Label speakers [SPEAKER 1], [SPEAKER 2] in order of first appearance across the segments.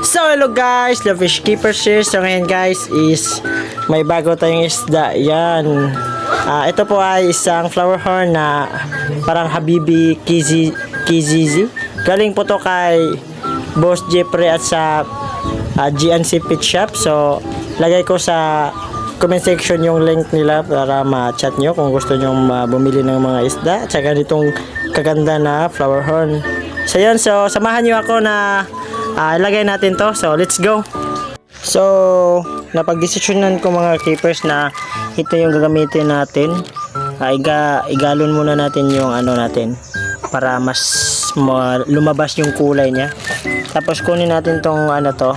[SPEAKER 1] So hello guys, The Fish Keepers here. So ngayon guys is may bago tayong isda. Yan. Ito po ay isang flower horn na parang Habibi Kizizi. Galing po to kay Boss Jeffrey at sa GNC Pet Shop. So lagay ko sa comment section yung link nila para ma-chat nyo kung gusto nyo bumili ng mga isda at saka nitong kaganda na flower horn. So yan, so samahan nyo ako na ilagay natin to. So let's go. So napag-desisyonan ko mga keepers na ito yung gagamitin natin. Igalon muna natin yung ano natin para mas lumabas yung kulay niya. Tapos kunin natin tong ano to,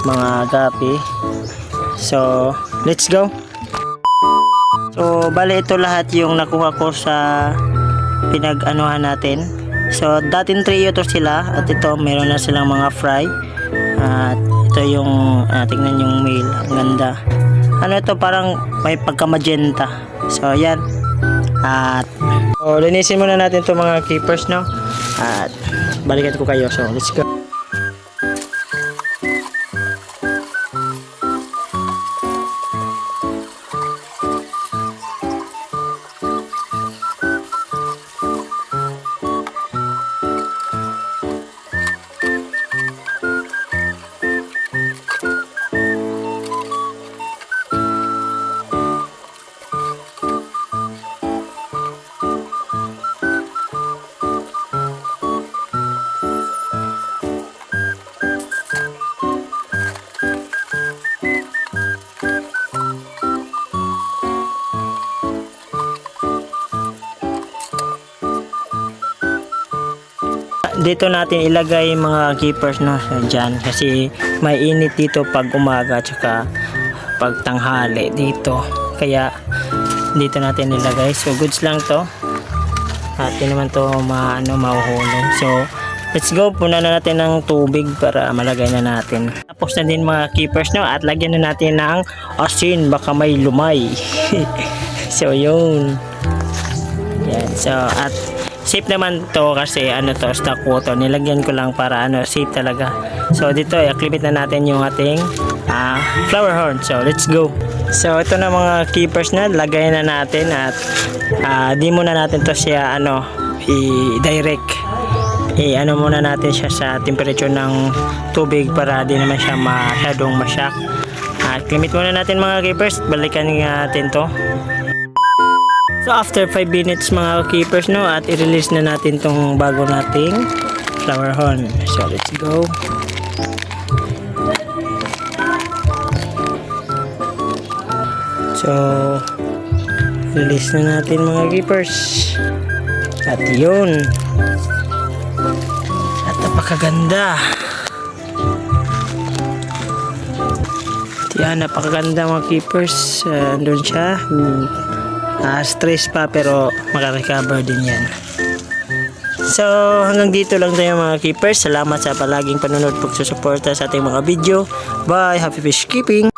[SPEAKER 1] mga gapi. So let's go. So bali ito lahat yung nakuha ko sa pinag-anuhan natin. So dating trio to sila at ito meron na silang mga fry. At ito yung tingnan yung male, ang ganda. Ano ito, parang may pagka magenta. So yan. At linisin muna natin to mga keepers, no. At balikan ko kayo. So let's go. Dito natin ilagay mga keepers, no, dyan kasi may init dito pag umaga at saka pag tanghali dito, kaya dito natin ilagay. So goods lang to at yun naman to mahuhulog. So let's go, punan na natin ng tubig para malagay na natin. Tapos na din mga keepers, no, at lagyan na natin ng asin, baka may lumay. So yun yan. So at safe naman to kasi ano to, stock water. Nilagyan ko lang para safe talaga. So dito i-clip na natin yung ating flower horn. So let's go. So ito na mga keepers na, lagay na natin at di muna natin to siya i-direct. Muna natin siya sa temperature ng tubig para di naman siya masyadong masyak. Clip muna natin mga keepers, balikan natin to. So after 5 minutes mga keepers, no, at i-release na natin tong bago nating flower horn. So let's go. So release na natin mga keepers. At yun. At napakaganda. Yan, napakaganda mga keepers. Andun siya. Stress pa pero makarecover din yan. So hanggang dito lang tayo mga keepers. Salamat sa palaging panunod, pagsusuporta sa ating mga video. Bye, happy fish keeping.